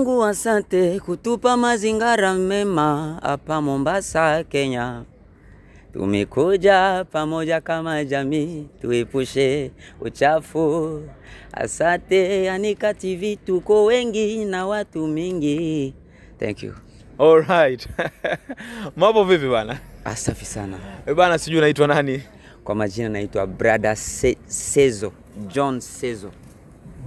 Mungu asante kutupa mazingara mema hapa Mombasa, Kenya. Tumekuja pamoja kama jamii, tuepushe uchafu. Asante Anika TV, tuko wengi na watu mingi. Thank you. All right. Mambo vipi bana? Asafi sana. Bana, sijui unaitwa nani? Kwa majina naitwa Brother Sezo, John Sezo.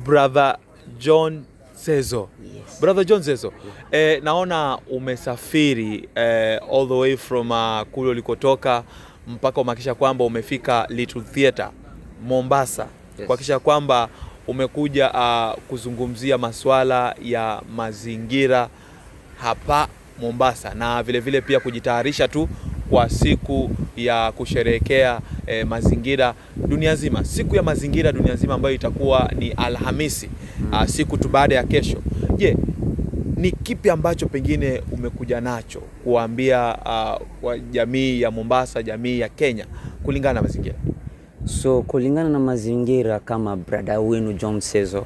Brother John Sezo. Yes. Brother John Sezo. Naona umesafiri all the way from kule ulikotoka mpaka umehakisha kwamba umefika Little Theatre Mombasa. Yes. Kuhakisha kwamba umekuja kuzungumzia masuala ya mazingira hapa Mombasa, na vile vile pia kujitayarisha tu kwa siku ya kusherehekea mazingira dunia nzima. Siku ya mazingira dunia nzima ambayo itakuwa ni Alhamisi, siku tu baada ya kesho. Je, ni kipi ambacho pengine umekuja nacho kuambia kwa jamii ya Mombasa, jamii ya Kenya kulingana na mazingira? So kulingana na mazingira kama brother wenu John Sezo,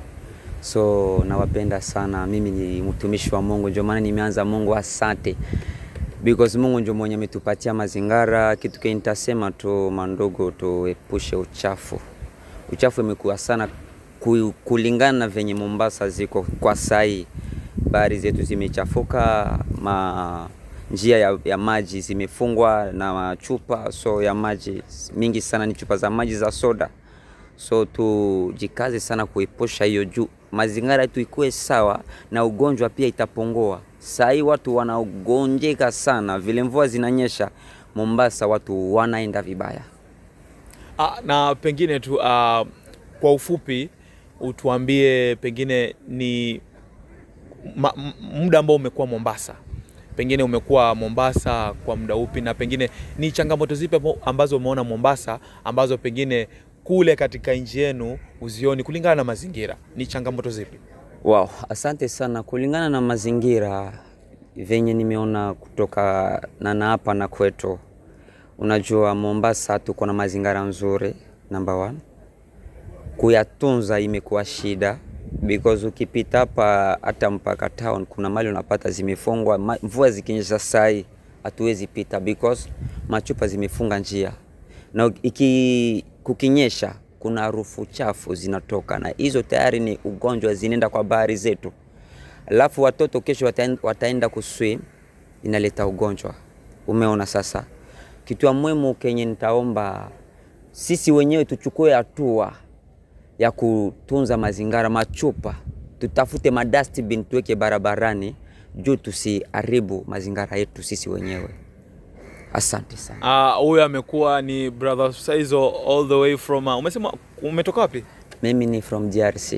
so nawapenda sana. Mimi ni mtumishi wa Mungu, ndio maana nimeanza Mungu asante. Because Mungu ndio mwenye ametupatia mazingira. Kitu kile nitasema tu mandogo, tuepushe uchafu. Uchafu imekuwa sana kulingana na venye Mombasa ziko kwa sai. Bahari zetu zimechafuka, njia ya maji zimefungwa na chupa so ya maji mingi sana ni chupa za maji za soda. So tujikaze sana kuepusha hiyo juu mazingira yetu ikuwe sawa na ugonjwa pia itapungua. Sai watu wanagonjeka sana, vile mvua zinanyesha Mombasa watu wanaenda vibaya. Na pengine tu kwa ufupi utuambie pengine ni muda ambao umekuwa Mombasa. Pengine umekuwa Mombasa kwa muda upi, na pengine ni changamoto zipi ambazo umeona Mombasa ambazo pengine kule katika nchi yenu uzioni kulingana na mazingira? Ni changamoto zipi? Wow, asante sana. Kulingana na mazingira venye nimeona kutoka na hapa na kwetu, unajua Mombasa tuko na mazingira nzuri. Number 1, kuyatunza imekuwa shida because ukipita hapa hata mpaka town kuna mali unapata zimefungwa. Mvua zikinyesha sai hatuwezi pita because machupa zimefunga njia, na kukinyesha kuna harufu chafu zinatoka, na hizo tayari ni ugonjwa zinaenda kwa bahari zetu. Alafu watoto kesho wataenda kuswim, inaleta ugonjwa. Umeona sasa? Kitu muhimu kenye nitaomba sisi wenyewe tuchukue hatua ya kutunza mazingira. Machupa tutafute dustbin tuweke barabarani juu tusiharibu mazingira yetu sisi wenyewe. Asante sana. Huyu amekuwa ni Brother Sezo all the way from umesema umetoka wapi? Mimi ni from DRC.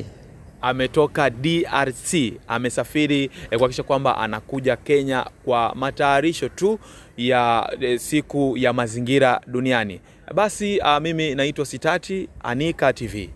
Ametoka DRC, amesafiri kuhakikisha kwamba anakuja Kenya kwa matayarisho tu ya siku ya mazingira duniani. Basi mimi naitwa Sitati, Anika TV.